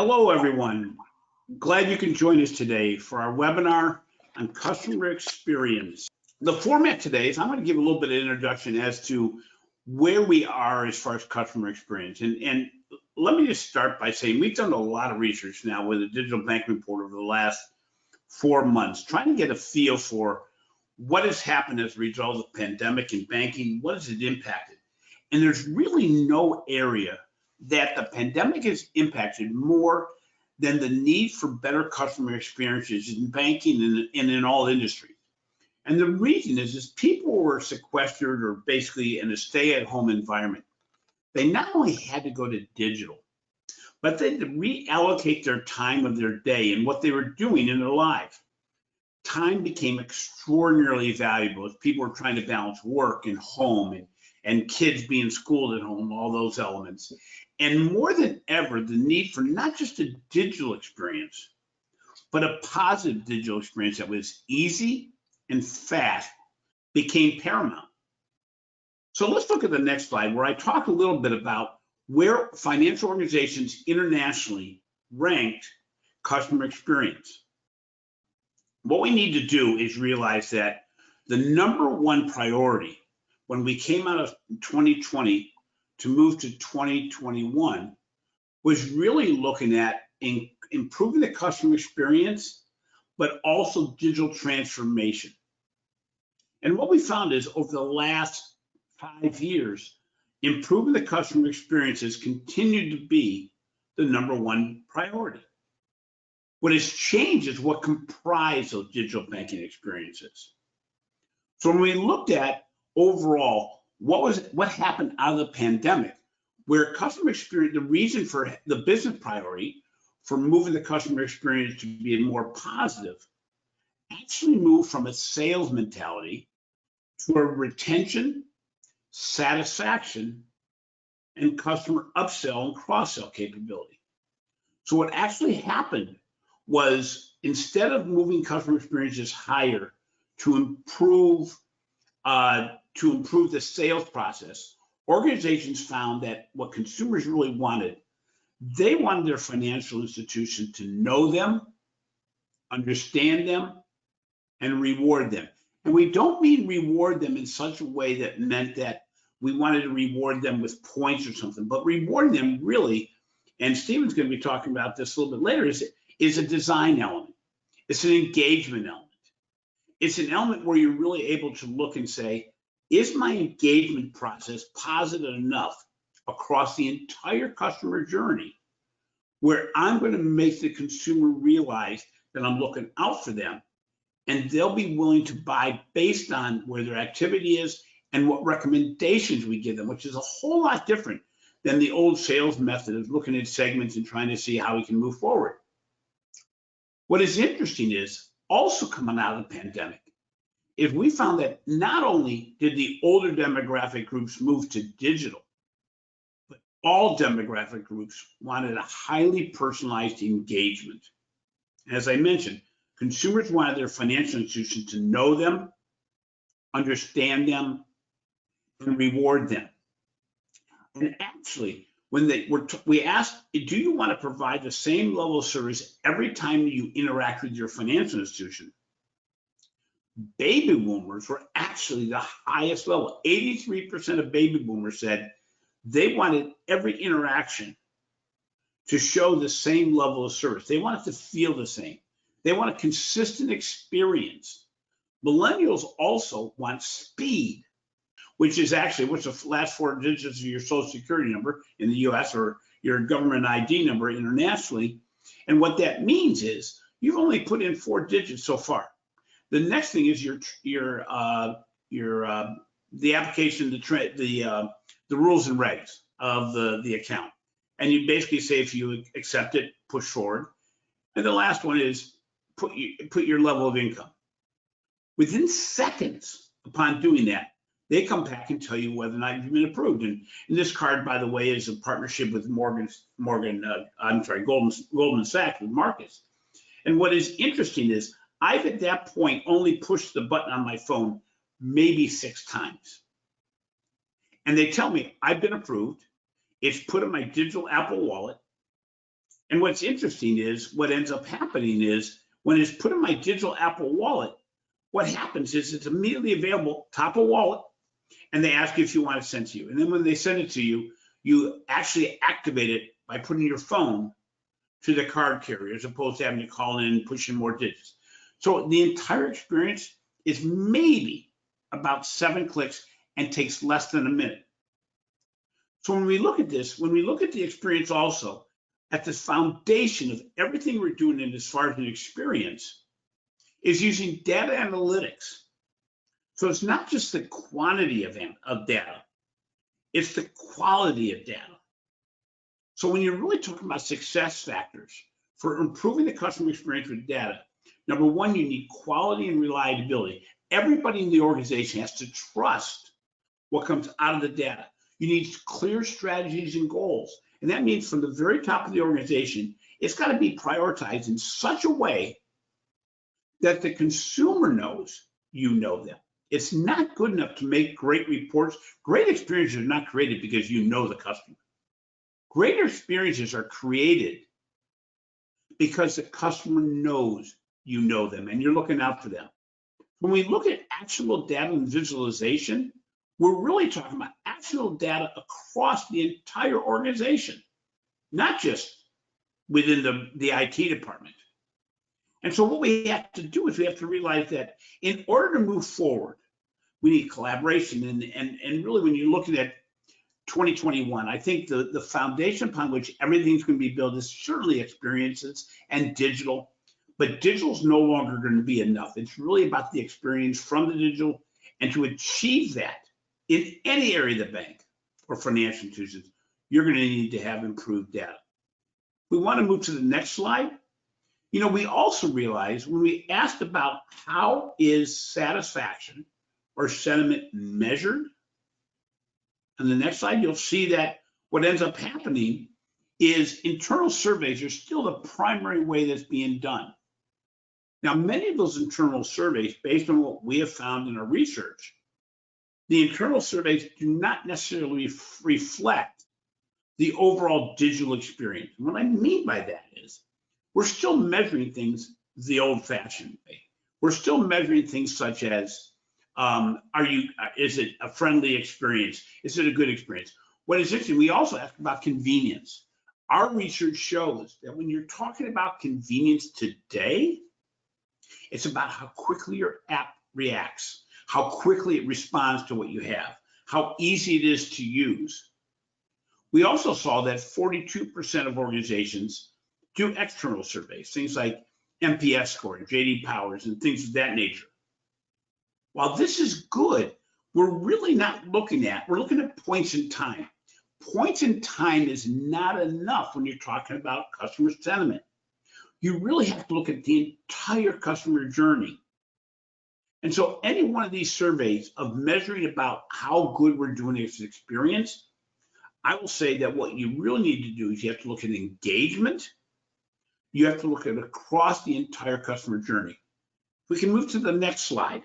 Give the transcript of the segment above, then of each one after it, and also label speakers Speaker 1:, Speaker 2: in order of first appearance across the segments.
Speaker 1: Hello, everyone. Glad you can join us today for our webinar on customer experience. The format today is I'm going to give a little bit of introduction as to where we are as far as customer experience. And let me just start by saying we've done a lot of research now with the digital banking report over the last 4 months, trying to get a feel for what has happened as a result of the pandemic in banking, what has it impacted? And there's really no area that the pandemic has impacted more than the need for better customer experiences in banking and in all industries. And the reason is people were sequestered or basically in a stay-at-home environment. They not only had to go to digital, but they had to reallocate their time of their day and what they were doing in their lives. Time became extraordinarily valuable as people were trying to balance work and home and kids being schooled at home, all those elements. And more than ever, the need for not just a digital experience, but a positive digital experience that was easy and fast became paramount. So let's look at the next slide where I talk a little bit about where financial organizations internationally ranked customer experience. What we need to do is realize that the number one priority when we came out of 2020 to move to 2021 was really looking at improving the customer experience, but also digital transformation. And what we found is over the last 5 years, improving the customer experience has continued to be the number one priority. What has changed is what comprise those digital banking experiences. So when we looked at overall, what happened out of the pandemic, where customer experience, the reason for the business priority for moving the customer experience to be more positive, actually moved from a sales mentality to a retention, satisfaction, and customer upsell and cross-sell capability. So what actually happened was instead of moving customer experiences higher to improve the sales process, organizations found that what consumers really wanted, they wanted their financial institution to know them, understand them, and reward them. And we don't mean reward them in such a way that meant that we wanted to reward them with points or something, but rewarding them really, and Stephen's going to be talking about this a little bit later, is a design element. It's an engagement element. It's an element where you're really able to look and say, is my engagement process positive enough across the entire customer journey where I'm going to make the consumer realize that I'm looking out for them and they'll be willing to buy based on where their activity is and what recommendations we give them, which is a whole lot different than the old sales method of looking at segments and trying to see how we can move forward. What is interesting is also coming out of the pandemic is we found that not only did the older demographic groups move to digital, but all demographic groups wanted a highly personalized engagement. As I mentioned, consumers wanted their financial institution to know them, understand them, and reward them. And actually, when we asked, do you want to provide the same level of service every time you interact with your financial institution? Baby boomers were actually the highest level. 83% of baby boomers said they wanted every interaction to show the same level of service. They want it to feel the same. They want a consistent experience. Millennials also want speed, which is actually what's the last 4 digits of your social security number in the US or your government ID number internationally. And what that means is you've only put in 4 digits so far. The next thing is the application, the rules and regs of the account. And you basically say if you accept it, push forward. And the last one is put your level of income. Within seconds upon doing that, they come back and tell you whether or not you've been approved. And this card, by the way, is a partnership with Goldman Sachs with Marcus. And what is interesting is I've at that point only pushed the button on my phone maybe 6 times. And they tell me I've been approved. It's put in my digital Apple wallet. And what's interesting is what ends up happening is when it's put in my digital Apple Wallet, what happens is it's immediately available, top of wallet, and they ask you if you want it sent to you. And then when they send it to you, you actually activate it by putting your phone to the card carrier as opposed to having to call in and push in more digits. So the entire experience is maybe about 7 clicks and takes less than a minute. So when we look at this, when we look at the experience also, at the foundation of everything we're doing in as far as an experience is using data analytics. So it's not just the quantity of data, it's the quality of data. So when you're really talking about success factors for improving the customer experience with data, number one, you need quality and reliability. Everybody in the organization has to trust what comes out of the data. You need clear strategies and goals. And that means from the very top of the organization, it's got to be prioritized in such a way that the consumer knows you know them. It's not good enough to make great reports. Great experiences are not created because you know the customer. Great experiences are created because the customer knows you know them and you're looking out for them. When we look at actionable data and visualization, we're really talking about actionable data across the entire organization, not just within the IT department. And so what we have to do is we have to realize that in order to move forward, we need collaboration. And really, when you're looking at 2021, I think the foundation upon which everything's going to be built is certainly experiences and digital, but digital is no longer going to be enough. It's really about the experience from the digital, and to achieve that in any area of the bank or financial institutions, you're going to need to have improved data. We want to move to the next slide. You know, we also realized when we asked about how is satisfaction or sentiment measured, on the next slide, you'll see that what ends up happening is internal surveys are still the primary way that's being done. Now, many of those internal surveys, based on what we have found in our research, the internal surveys do not necessarily reflect the overall digital experience. And what I mean by that is we're still measuring things the old-fashioned way. We're still measuring things such as, is it a friendly experience? Is it a good experience? What is interesting, we also ask about convenience. Our research shows that when you're talking about convenience today, it's about how quickly your app reacts, how quickly it responds to what you have, how easy it is to use. We also saw that 42% of organizations do external surveys, things like NPS score, JD Powers, and things of that nature. While this is good, we're really not looking at points in time. Points in time is not enough when you're talking about customer sentiment. You really have to look at the entire customer journey. And so any one of these surveys of measuring about how good we're doing this experience, I will say that what you really need to do is you have to look at engagement. You have to look at across the entire customer journey. We can move to the next slide.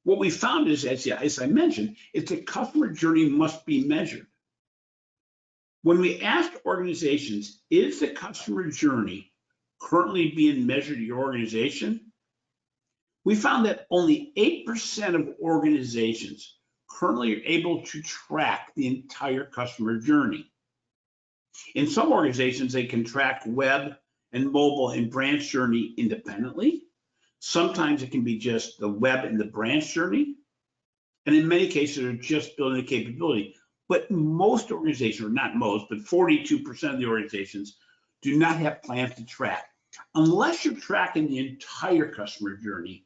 Speaker 1: What we found is, as I mentioned, is the customer journey must be measured. When we asked organizations, is the customer journey currently being measured at your organization? We found that only 8% of organizations currently are able to track the entire customer journey. In some organizations, they can track web and mobile and branch journey independently. Sometimes it can be just the web and the branch journey. And in many cases, they're just building a capability. But most organizations, or not most, but 42% of the organizations do not have plans to track. Unless you're tracking the entire customer journey,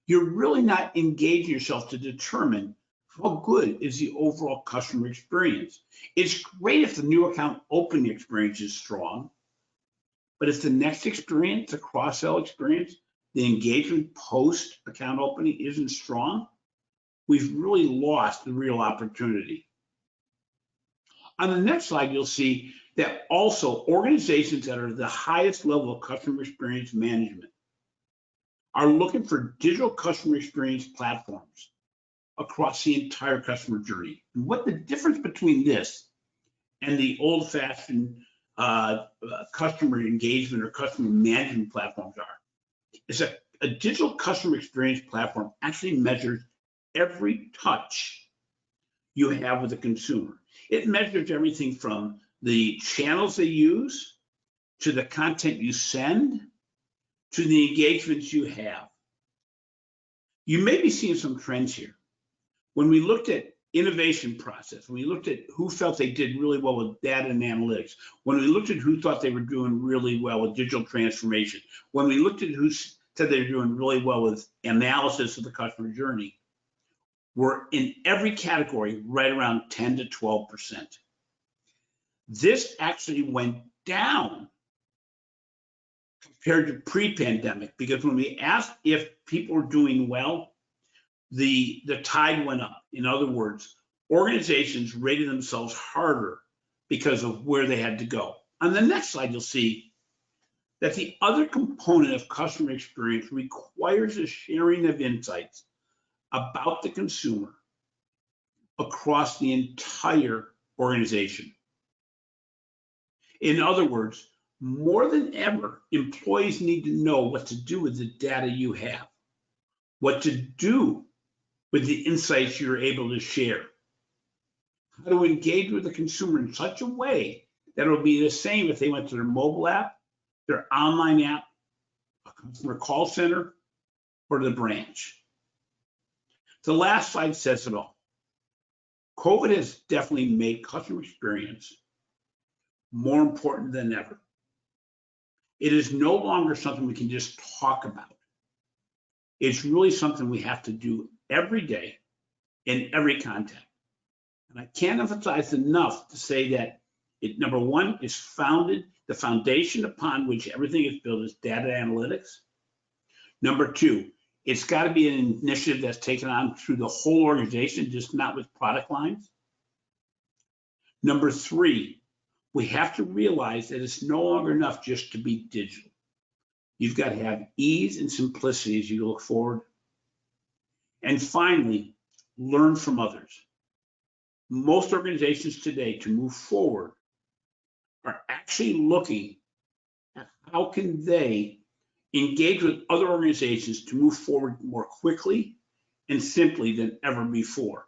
Speaker 1: you're really not engaging yourself to determine how good is the overall customer experience. It's great if the new account opening experience is strong, but if the next experience, the cross-sell experience, the engagement post account opening isn't strong, we've really lost the real opportunity. On the next slide, you'll see that also organizations that are at the highest level of customer experience management are looking for digital customer experience platforms across the entire customer journey. And what the difference between this and the old-fashioned customer engagement or customer management platforms are. It's a digital customer experience platform actually measures every touch you have with a consumer. It measures everything from the channels they use, to the content you send, to the engagements you have. You may be seeing some trends here. When we looked at innovation process, when we looked at who felt they did really well with data and analytics, when we looked at who thought they were doing really well with digital transformation, when we looked at who said they were doing really well with analysis of the customer journey, we're in every category right around 10 to 12%. This actually went down compared to pre-pandemic, because when we asked if people were doing well, the tide went up. In other words, organizations rated themselves harder because of where they had to go. On the next slide, you'll see that the other component of customer experience requires a sharing of insights about the consumer across the entire organization. In other words, more than ever, employees need to know what to do with the data you have, what to do with the insights you're able to share, how to engage with the consumer in such a way that it'll be the same if they went to their mobile app, their online app, a customer call center, or the branch. The last slide says it all. COVID has definitely made customer experience more important than ever. It is no longer something we can just talk about. It's really something we have to do every day in every context. And I can't emphasize enough to say that it, number one, is the foundation upon which everything is built is data analytics. Number two, it's got to be an initiative that's taken on through the whole organization, just not with product lines. Number three, we have to realize that it's no longer enough just to be digital. You've got to have ease and simplicity as you look forward. And finally, learn from others. Most organizations today, to move forward, are actually looking at how can they engage with other organizations to move forward more quickly and simply than ever before.